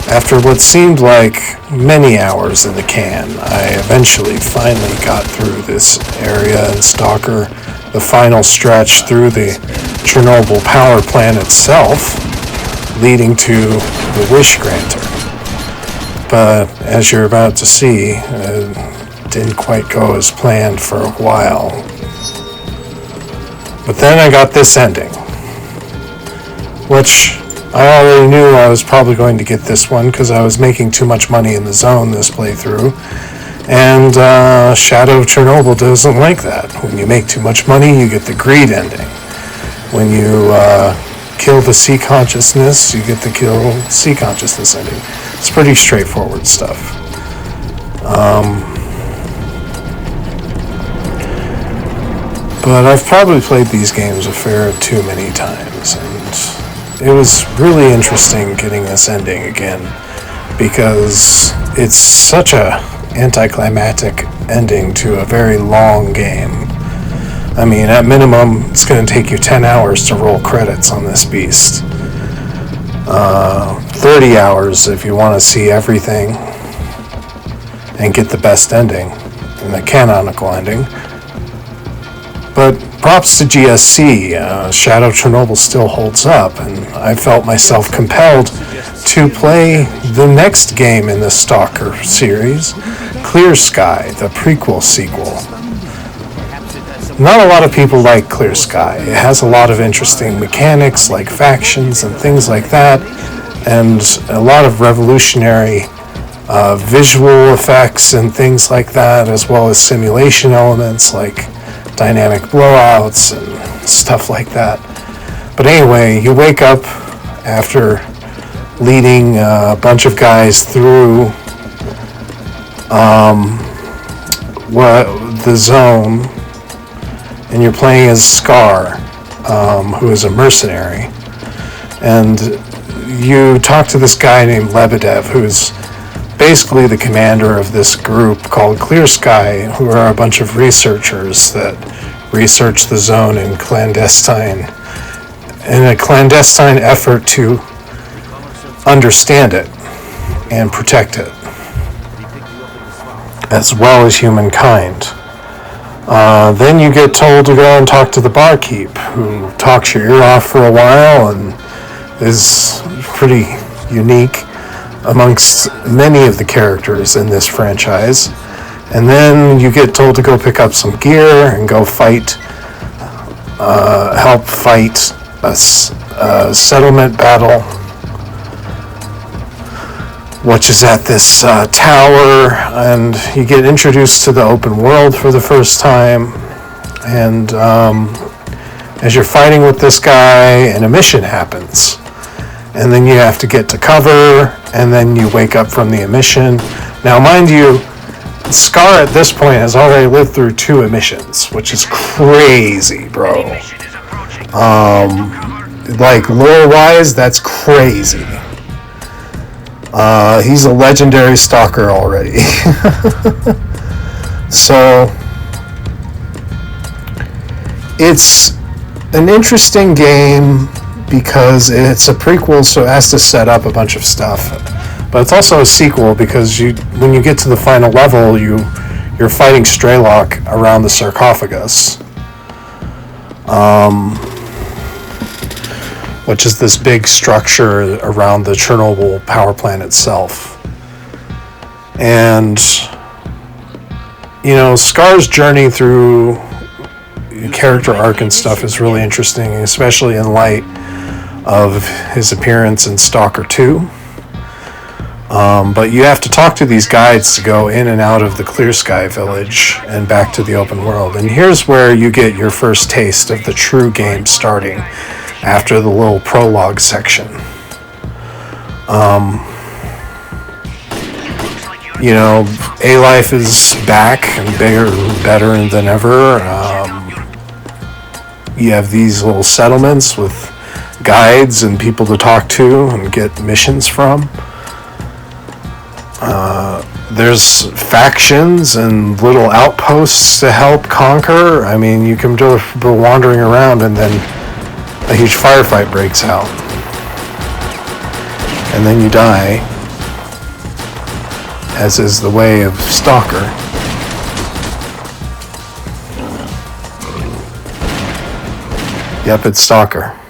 After what seemed like many hours in the can, I eventually finally got through this area in S.T.A.L.K.E.R, the final stretch through the Chernobyl power plant itself, leading to the Wish Granter. But as you're about to see, it didn't quite go as planned for a while. But then I got this ending, which I already knew I was probably going to get this one because I was making too much money in the zone this playthrough. And Shadow of Chernobyl doesn't like that. When you make too much money, you get the greed ending. When you kill the sea consciousness, you get the kill sea consciousness ending. It's pretty straightforward stuff. But I've probably played these games a fair too many times, and it was really interesting getting this ending again because it's such a anticlimactic ending to a very long game. I mean, at minimum, it's going to take you 10 hours to roll credits on this beast. 30 hours if you want to see everything and get the best ending and the canonical ending. But props to GSC, Shadow of Chernobyl still holds up, and I felt myself compelled to play the next game in the S.T.A.L.K.E.R series, Clear Sky, the prequel sequel. Not a lot of people like Clear Sky. It has a lot of interesting mechanics like factions and things like that, and a lot of revolutionary visual effects and things like that, as well as simulation elements like dynamic blowouts and stuff like that. But anyway, you wake up after leading a bunch of guys through the zone, and you're playing as S.T.A.L.K.E.R, who is a mercenary, and you talk to this guy named Lebedev, who's basically the commander of this group called Clear Sky, who are a bunch of researchers that research the zone in a clandestine effort to understand it and protect it, as well as humankind. Then you get told to go and talk to the barkeep, who talks your ear off for a while and is pretty unique amongst many of the characters in this franchise. And then you get told to go pick up some gear and go help fight a settlement battle, which is at this tower, and you get introduced to the open world for the first time. And as you're fighting with this guy, and a mission happens, and then you have to get to cover, and then you wake up from the emission. Now, mind you, S.T.A.L.K.E.R at this point has already lived through 2 emissions, which is crazy, bro. Like, lore-wise, that's crazy. He's a legendary stalker already. So, it's an interesting game because it's a prequel, so it has to set up a bunch of stuff. But it's also a sequel because when you get to the final level, you're fighting S.T.A.L.K.E.R around the sarcophagus, which is this big structure around the Chernobyl power plant itself. And, S.T.A.L.K.E.R's journey through character arc and stuff is really interesting, especially in light of his appearance in S.T.A.L.K.E.R 2. But you have to talk to these guides to go in and out of the Clear Sky village and back to the open world. And here's where you get your first taste of the true game starting after the little prologue section. A-Life is back and bigger and better than ever. You have these little settlements with guides and people to talk to and get missions from. There's factions and little outposts to help conquer. I mean, you can just be wandering around and then a huge firefight breaks out. And then you die. as is the way of S.T.A.L.K.E.R. Yep, it's S.T.A.L.K.E.R.